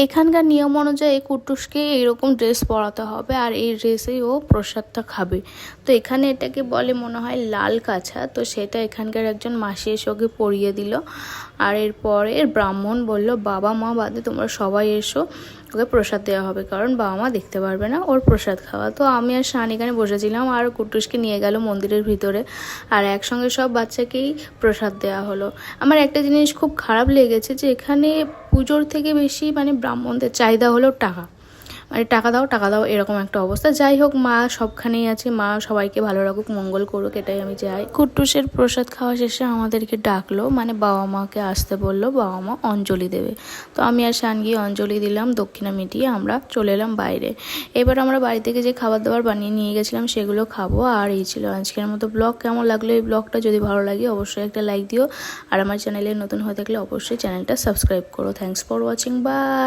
এখানকার নিয়ম অনুযায়ী কুট্টুসকে এইরকম ড্রেস পরাতে হবে আর এই ড্রেসেই ও প্রসাদটা খাবে। তো এখানে এটাকে বলে মনে হয় লাল কাছা, তো সেটা এখানকার একজন মাসি এসে ওকে পরিয়ে দিল। আর এরপরে ব্রাহ্মণ বলল বাবা মা বাদে তোমরা সবাই এসো, ওকে প্রসাদ দেওয়া হবে, কারণ বাবা মা দেখতে পারবে না ওর প্রসাদ খাওয়া। তো আমি আর শান এখানে বসেছিলাম আর কুট্টুসকে নিয়ে গেল মন্দিরের ভিতরে, আর একসঙ্গে সব বাচ্চাকেই প্রসাদ দেওয়া হলো। আমার একটা জিনিস খুব খারাপ লেগেছে যে এখানে পুজোর থেকে বেশি মানে ব্রাহ্মণদের চাহিদা হলো টাকা, মানে টাকা দাও এরকম একটা অবস্থা। যাই হোক, মা সবখানেই আছে, মা সবাইকে ভালো রাখুক, মঙ্গল করুক, এটাই আমি চাই। কুট্টুসের প্রসাদ খাওয়া শেষে আমাদেরকে ডাকলো, মানে বাবা মাকে আসতে বললো, বাবা মা অঞ্জলি দেবে। তো আমি আর শান গিয়ে অঞ্জলি দিলাম, দক্ষিণা মিটিয়ে আমরা চলে এলাম বাইরে। এবার আমরা বাড়ি থেকে যে খাবার দাবার বানিয়ে নিয়ে গেছিলাম সেগুলো খাবো। আর এই ছিল আজকের মতো ব্লগ। কেমন লাগলো এই ব্লগটা? যদি ভালো লাগে অবশ্যই একটা লাইক দিও, আর আমার চ্যানেলে নতুন হয়ে থাকলে অবশ্যই চ্যানেলটা সাবস্ক্রাইব করো। Thanks for watching, by.